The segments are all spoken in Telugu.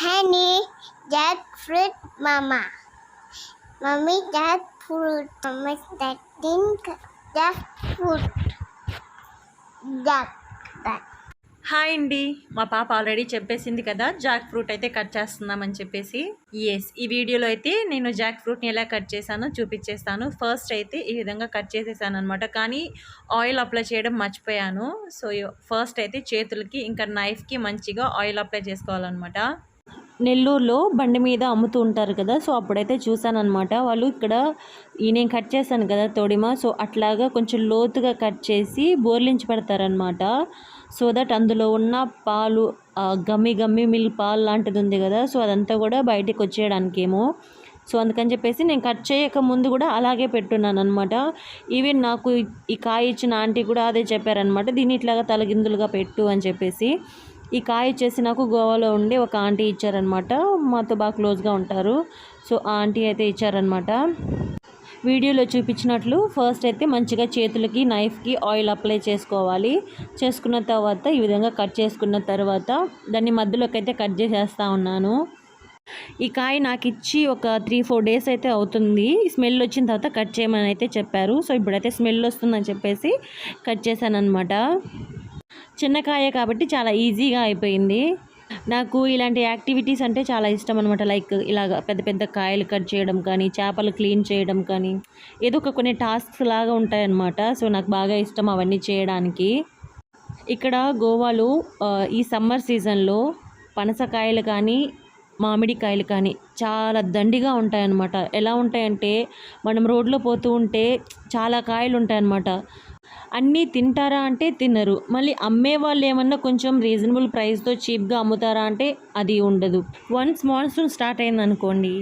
Honey, jackfruit, mama. Mommy, jackfruit. Mama, eating jackfruit. Jack. Hi అండి. మా పాప ఆల్రెడీ చెప్పేసింది కదా, జాక్ ఫ్రూట్ అయితే కట్ చేస్తున్నామని చెప్పేసి. ఈ వీడియోలో అయితే నేను జాక్ ఫ్రూట్ని ఎలా కట్ చేశానో చూపించేస్తాను. ఫస్ట్ అయితే ఈ విధంగా కట్ చేసేసాను అనమాట. కానీ ఆయిల్ అప్లై చేయడం మర్చిపోయాను. సో ఫస్ట్ అయితే చేతులకి ఇంకా నైఫ్కి మంచిగా ఆయిల్ అప్లై చేసుకోవాలన్నమాట. నెల్లూరులో బండి మీద అమ్ముతూ ఉంటారు కదా, సో అప్పుడైతే చూసానమాట. వాళ్ళు ఇక్కడ నేను కట్ చేశాను కదా తొడిమ, సో అట్లాగా కొంచెం లోతుగా కట్ చేసి బోర్లించి పెడతారనమాట. సో దట్ అందులో ఉన్న పాలు, గమ్మి మిల్క్ పాలు లాంటిది ఉంది కదా, సో అదంతా కూడా బయటకు వచ్చేయడానికేమో. సో అందుకని చెప్పేసి నేను కట్ చేయక ముందు కూడా అలాగే పెట్టున్నాను అనమాట. ఈవెన్ నాకు ఈ కాయ ఇచ్చిన ఆంటీ కూడా అదే చెప్పారనమాట, దీన్ని ఇట్లాగా తలగిందులుగా పెట్టు అని చెప్పేసి. ఈ కాయ వచ్చేసి నాకు గోవాలో ఉండి ఒక ఆంటీ ఇచ్చారనమాట. మాతో బాగా క్లోజ్గా ఉంటారు. సో ఆ ఆంటీ అయితే ఇచ్చారనమాట. వీడియోలో చూపించినట్లు ఫస్ట్ అయితే మంచిగా చేతులకి నైఫ్కి ఆయిల్ అప్లై చేసుకోవాలి. చేసుకున్న తర్వాత ఈ విధంగా కట్ చేసుకున్న తర్వాత దాన్ని మధ్యలోకి అయితే కట్ చేసేస్తూ ఉన్నాను. ఈ కాయ నాకు ఇచ్చి ఒక 3-4 డేస్ అయితే అవుతుంది. స్మెల్ వచ్చిన తర్వాత కట్ చేయమని అయితే చెప్పారు. సో ఇప్పుడైతే స్మెల్ వస్తుందని చెప్పేసి కట్ చేశాను అనమాట. చిన్న కాయ కాబట్టి చాలా ఈజీగా అయిపోయింది. నాకు ఇలాంటి యాక్టివిటీస్ అంటే చాలా ఇష్టం అనమాట. లైక్ ఇలాగ పెద్ద పెద్ద కాయలు కట్ చేయడం కానీ, చేపలు క్లీన్ చేయడం కానీ, ఏదో ఒక కొన్ని టాస్క్స్ లాగా ఉంటాయన్నమాట. సో నాకు బాగా ఇష్టం అవన్నీ చేయడానికి. ఇక్కడ గోవాలో ఈ సమ్మర్ సీజన్లో పనసకాయలు కానీ, మామిడికాయలు కానీ చాలా దండిగా ఉంటాయన్నమాట. ఎలా ఉంటాయంటే మనం రోడ్లో పోతూ ఉంటే చాలా కాయలు ఉంటాయన్నమాట. అన్నీ తింటారా అంటే తినరు. మళ్ళీ అమ్మే వాళ్ళు ఏమన్నా కొంచెం రీజనబుల్ ప్రైస్తో చీప్గా అమ్ముతారా అంటే అది ఉండదు. వన్స్ మాన్సూన్ స్టార్ట్ అయిందనుకోండి,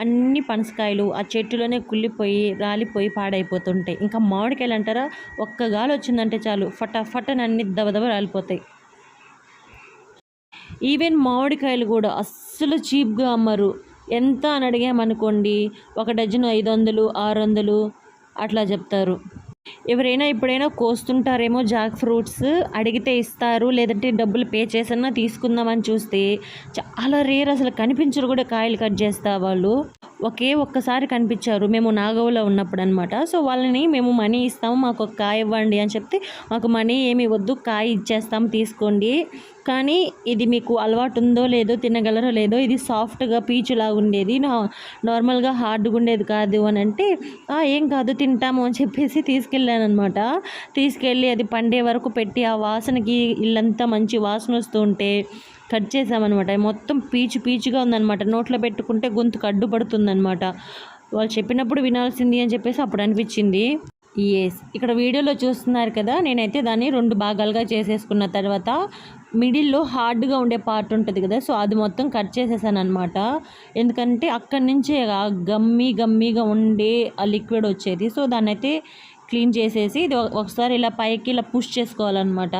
అన్ని పనసకాయలు ఆ చెట్టులోనే కుళ్ళిపోయి రాలిపోయి పాడైపోతుంటాయి. ఇంకా మామిడికాయలు అంటారా, ఒక్క గాలి వచ్చిందంటే చాలు ఫటాఫటని అన్ని దబదబ రాలిపోతాయి. ఈవెన్ మామిడికాయలు కూడా అస్సలు చీప్గా అమ్మరు. ఎంత అని అడిగామనుకోండి, ఒక డజను 500, 600 అట్లా చెప్తారు. ఎవరైనా ఇప్పుడైనా కోస్తుంటారేమో జాక్ ఫ్రూట్స్, అడిగితే ఇస్తారు, లేదంటే డబ్బులు పే చేసన్నా తీసుకుందామని చూస్తే చాలా రేర్, అసలు కనిపించరు కూడా కాయలు కట్ చేస్తా వాళ్ళు. ఒక్కసారి కనిపించారు, మేము నాగోలో ఉన్నప్పుడు అనమాట. సో వాళ్ళని మేము మనీ ఇస్తాము, మాకు ఒక కాయ ఇవ్వండి అని చెప్తే, మాకు మనీ ఏమి వద్దు, కాయ ఇచ్చేస్తాము తీసుకోండి, కానీ ఇది మీకు అలవాటు ఉందో లేదో, తినగలరో లేదో, ఇది సాఫ్ట్గా పీచులాగా ఉండేది, నార్మల్గా హార్డ్గా ఉండేది కాదు అని అంటే, ఏం కాదు తింటాము అని చెప్పేసి తీసుకెళ్ళాను అనమాట. తీసుకెళ్ళి అది పండే వరకు పెట్టి ఆ వాసనకి ఇల్లంతా మంచి వాసన వస్తూ ఉంటే కట్ చేసామన్నమాట. మొత్తం పీచుగా ఉందన్నమాట. నోట్లో పెట్టుకుంటే గొంతుకు అడ్డుపడుతుందన్నమాట. వాళ్ళు చెప్పినప్పుడు వినాల్సింది అని చెప్పేసి అప్పుడు అనిపించింది. ఇక్కడ వీడియోలో చూస్తున్నారు కదా, నేనైతే దాన్ని 2 భాగాలుగా చేసేసుకున్న తర్వాత మిడిల్లో హార్డ్గా ఉండే పార్ట్ ఉంటుంది కదా, సో అది మొత్తం కట్ చేసేసాను అనమాట. ఎందుకంటే అక్కడి నుంచి గమ్మీగా ఉండే ఆ లిక్విడ్ వచ్చేది. సో దాన్ని అయితే క్లీన్ చేసేసి ఇది ఒకసారి ఇలా పైకి ఇలా పుష్ చేసుకోవాలన్నమాట.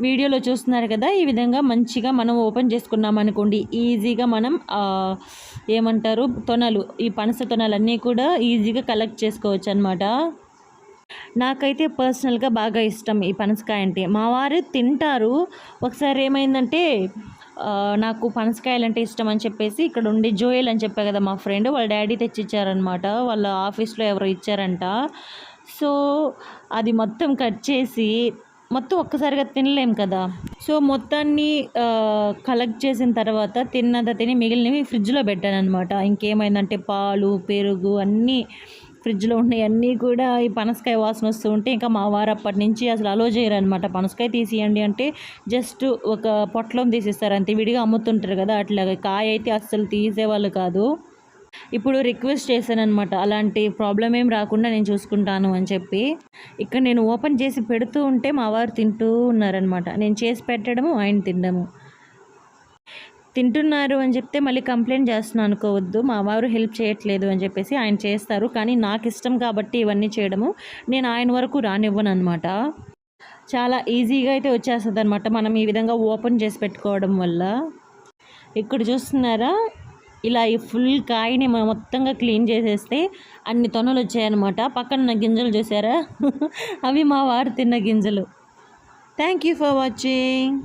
వీడియోలో చూస్తున్నారు కదా, ఈ విధంగా మంచిగా మనం ఓపెన్ చేసుకున్నాం అనుకోండి, ఈజీగా మనం ఏమంటారు తొనలు, ఈ పనస తొనలన్నీ కూడా ఈజీగా కలెక్ట్ చేసుకోవచ్చు అనమాట. నాకైతే పర్సనల్గా బాగా ఇష్టం ఈ పనసకాయ అంటే. మా వారు తింటారు. ఒకసారి ఏమైందంటే, నాకు పనసకాయలు అంటే ఇష్టం అని చెప్పేసి ఇక్కడ ఉండి జోయల్ అని చెప్పా కదా మా ఫ్రెండ్, వాళ్ళ డాడీ తెచ్చిచ్చారనమాట. వాళ్ళ ఆఫీస్లో ఎవరో ఇచ్చారంట. సో అది మొత్తం కట్ చేసి, మొత్తం ఒక్కసారిగా తినలేం కదా, సో మొత్తాన్ని కలెక్ట్ చేసిన తర్వాత తిని మిగిలినవి ఫ్రిడ్జ్లో పెట్టాను అనమాట. ఇంకేమైందంటే పాలు, పెరుగు అన్నీ ఫ్రిడ్జ్లో ఉన్నాయి. అన్నీ కూడా ఈ పనసకాయ వాసన వస్తూ ఉంటే ఇంకా మా వారు అప్పటి నుంచి అసలు అలో చేయరనమాట. పనసకాయ తీసియండి అంటే జస్ట్ ఒక పొట్లం తీసిస్తారు అంతే, విడిగా అమ్ముతుంటారు కదా అట్లాగా. కాయ అయితే అస్సలు తీసేవాళ్ళు కాదు. ఇప్పుడు రిక్వెస్ట్ చేశాను అనమాట, అలాంటి ప్రాబ్లం ఏం రాకుండా నేను చూసుకుంటాను అని చెప్పి. ఇక్కడ నేను ఓపెన్ చేసి పెడుతూ ఉంటే మా వారు తింటూ ఉన్నారనమాట. నేను చేసి పెట్టడము, ఆయన తినడము. తింటున్నారు అని చెప్తే మళ్ళీ కంప్లైంట్ చేస్తున్నాను అనుకోవద్దు, మా వారు హెల్ప్ చేయట్లేదు అని చెప్పేసి. ఆయన చేస్తారు, కానీ నాకు ఇష్టం కాబట్టి ఇవన్నీ చేయడము నేను ఆయన వరకు రానివ్వను అనమాట. చాలా ఈజీగా అయితే వచ్చేస్తుంది అనమాట మనం ఈ విధంగా ఓపెన్ చేసి పెట్టుకోవడం వల్ల. ఇక్కడ చూస్తున్నారా, ఇలా ఈ ఫుల్ కాయని మొత్తంగా క్లీన్ చేసేస్తే అన్ని తొనలు వచ్చాయన్నమాట. పక్కన గింజలు చూసారా, అవి మా వారు తిన్న గింజలు. Thank you for watching.